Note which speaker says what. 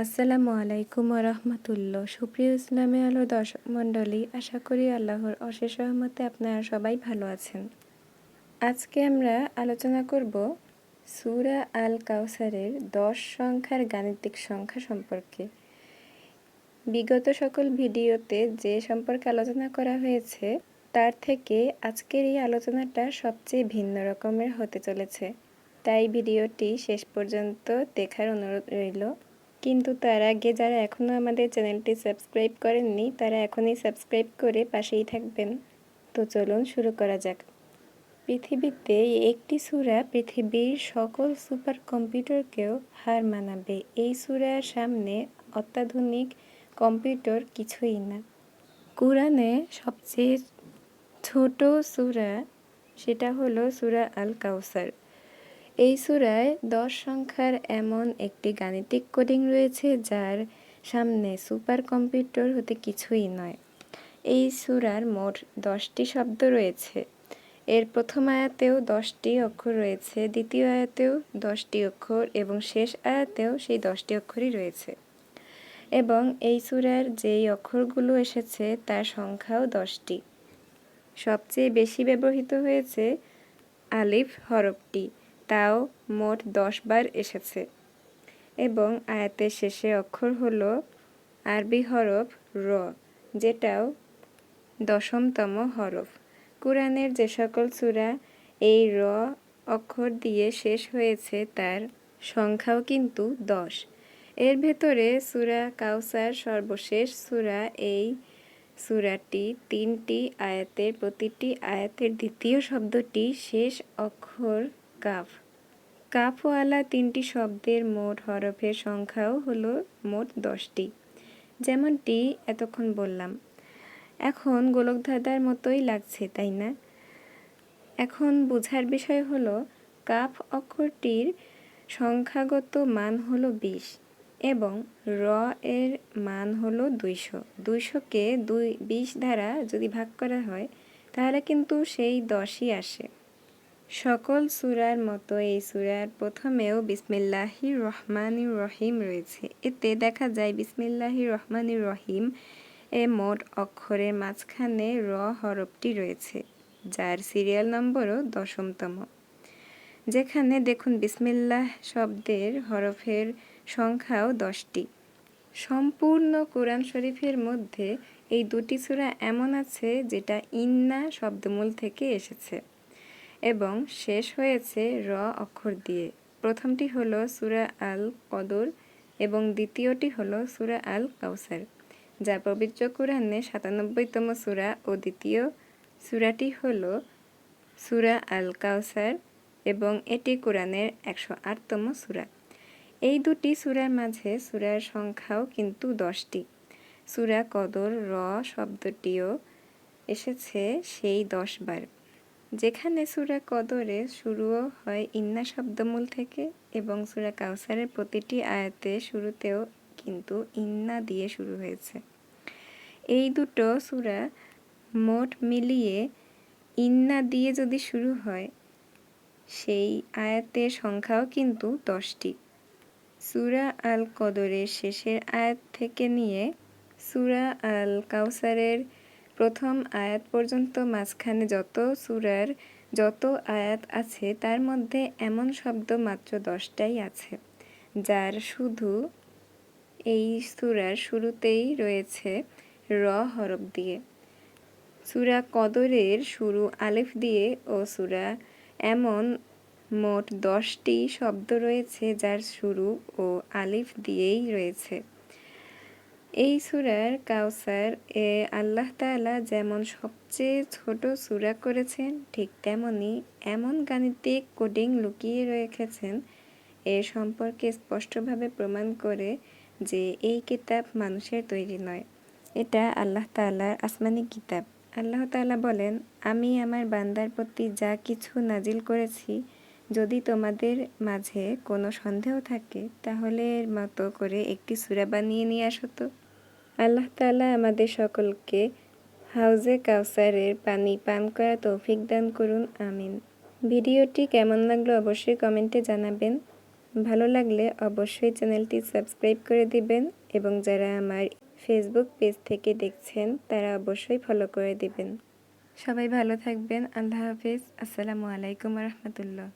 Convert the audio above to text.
Speaker 1: আসসালামু আলাইকুম রহমতুল্লাহ। সুপ্রিয় ইসলামী আলো দর্শক মণ্ডলী, আশা করি আল্লাহর অশেষ রহমতে আপনারা সবাই ভালো আছেন। আজকে আমরা আলোচনা করব সূরা আল কাউসারের 10 সংখ্যার গাণিতিক সংখ্যা সম্পর্কে। বিগত সকল ভিডিওতে যে সম্পর্কে আলোচনা করা হয়েছে তার থেকে আজকের এই আলোচনাটা সবচেয়ে ভিন্ন রকমের হতে চলেছে, তাই ভিডিওটি শেষ পর্যন্ত দেখার অনুরোধ রইল। কিন্তু তার আগে যারা এখনও আমাদের চ্যানেলটি সাবস্ক্রাইব করেননি তারা এখনই সাবস্ক্রাইব করে পাশেই থাকবেন। তো চলুন শুরু করা যাক। পৃথিবীতে একটি সূরা পৃথিবীর সকল সুপার কম্পিউটারকেও হার মানাবে। এই সূরার সামনে অত্যাধুনিক কম্পিউটার কিছুই না। কুরআনে সবচেয়ে ছোট সূরা সেটা হলো সূরা আল কাউসার। এই সূরায় 10 সংখ্যার এমন একটি গাণিতিক কোডিং রয়েছে যার সামনে সুপার কম্পিউটার হতে কিছুই নয়। এই সূরার মোট 10টি শব্দ রয়েছে। এর প্রথম আয়াতেও 10টি অক্ষর রয়েছে, দ্বিতীয় আয়াতেও 10টি অক্ষর এবং শেষ আয়াতেও সেই 10টি অক্ষরই রয়েছে। এবং এই সূরার যেই অক্ষরগুলো এসেছে তার সংখ্যাও 10টি। সবচেয়ে বেশি ব্যবহৃত হয়েছে আলিফ হরফটি, তাও মোট 10 বার এসেছে। এবং আয়াতের শেষে অক্ষর হলো আরবি হরফ র, যেটাও 10তম হরফ। কুরআনের যে সকল সূরা এই র অক্ষর দিয়ে শেষ হয়েছে তার সংখ্যাও কিন্তু 10। এর ভেতরে সূরা কাউসার সর্বশেষ সূরা। এই সূরাটি 3টি আয়াতের, প্রতিটি আয়াতের দ্বিতীয় শব্দটি শেষ অক্ষর কাফ। কাফওয়ালা 3টি শব্দের মোট হরফের সংখ্যাও হলো মোট 10টি, যেমনটি এতক্ষণ বললাম। এখন গোলকধাঁধার মতোই লাগছে, তাই না? এখন বোঝার বিষয় হলো কাফ অক্ষরটির সংখ্যাগত মান হলো 20 এবং র এর মান হলো 200। 200কে 20 দ্বারা যদি ভাগ করা হয় তাহলে কিন্তু সেই 10ই আসে। সকল সূরার মতো এই সূরার প্রথমেও বিসমিল্লাহির রহমানির রহিম রয়েছে। এতে দেখা যায় বিসমিল্লাহির রহমানির রহিম এ মোট অক্ষরের মাঝখানে র হরফটি রয়েছে, যার সিরিয়াল নম্বরও 10তম। যেখানে দেখুন বিসমিল্লাহ শব্দের হরফের সংখ্যাও 10টি। সম্পূর্ণ কোরআন শরীফের মধ্যে এই দুটি সূরা এমন আছে যেটা ইন্না শব্দমূল থেকে এসেছে এবং শেষ হয়েছে র অক্ষর দিয়ে। প্রথমটি হলো সূরা আল কদর এবং দ্বিতীয়টি হলো সূরা আল কাউসার, যা পবিত্র কোরআনে 97তম সূরা ও দ্বিতীয় সূরাটি হলো সূরা আল কাউসার এবং এটি কোরআনের 108তম সূরা। এই দুটি সূরার মাঝে সূরার সংখ্যাও কিন্তু 10টি। সূরা কদর র শব্দটিও এসেছে সেই 10 বার। যেখানে সূরা কদরে শুরুও হয় ইন্না শব্দমূল থেকে এবং সূরা কাউসারের প্রতিটি আয়াতে শুরুতেও কিন্তু ইন্না দিয়ে শুরু হয়েছে। এই দুটো সূরা মোট মিলিয়ে ইন্না দিয়ে যদি শুরু হয় সেই আয়াতের সংখ্যাও কিন্তু 10টি। সূরা আল কদরের শেষের আয়াত থেকে নিয়ে সূরা আল কাউসারের প্রথম আয়াত পর্যন্ত মাঝখানে যত সূরার যত আয়াত আছে তার মধ্যে এমন শব্দ মাত্র 10টাই আছে, যার শুধু এই সূরার শুরুতেই রয়েছে র হরফ দিয়ে। সূরা কদরের শুরু আলিফ দিয়ে ও সূরা এমন মোট 10টি শব্দ রয়েছে যার শুরু ও আলিফ দিয়েই রয়েছে। এই সূরার কাউসার এ আল্লাহ তাআলা যেমন সবচেয়ে ছোট সূরা করেছেন, ঠিক তেমনি এমন গাণিতিক কোডিং লুকিয়ে রেখেছেন এর সম্পর্কে স্পষ্টভাবে প্রমাণ করে যে এই কিতাব মানুষের তৈরি নয়, এটা আল্লাহ তাআলার আসমানি কিতাব। আল্লাহ তাআলা বলেন, আমি আমার বান্দার প্রতি যা কিছু নাজিল করেছি, যদি তোমাদের মাঝে কোনো সন্দেহ থাকে তাহলে এর মতো করে একটি সূরা বানিয়ে নিয়ে আসো তো। আল্লাহ তাআলা আমাদের সকলকে হাউজে কাউসারের পানি পান করা তৌফিক দান করুন, আমিন। ভিডিওটি কেমন লাগলো অবশ্যই কমেন্টে জানাবেন। ভালো লাগলে অবশ্যই চ্যানেলটি সাবস্ক্রাইব করে দিবেন এবং যারা আমার ফেসবুক পেজ থেকে দেখছেন তারা অবশ্যই ফলো করে দিবেন। সবাই ভালো থাকবেন। আল্লাহ হাফেজ। আসসালামু আলাইকুম রহমতুল্লাহ।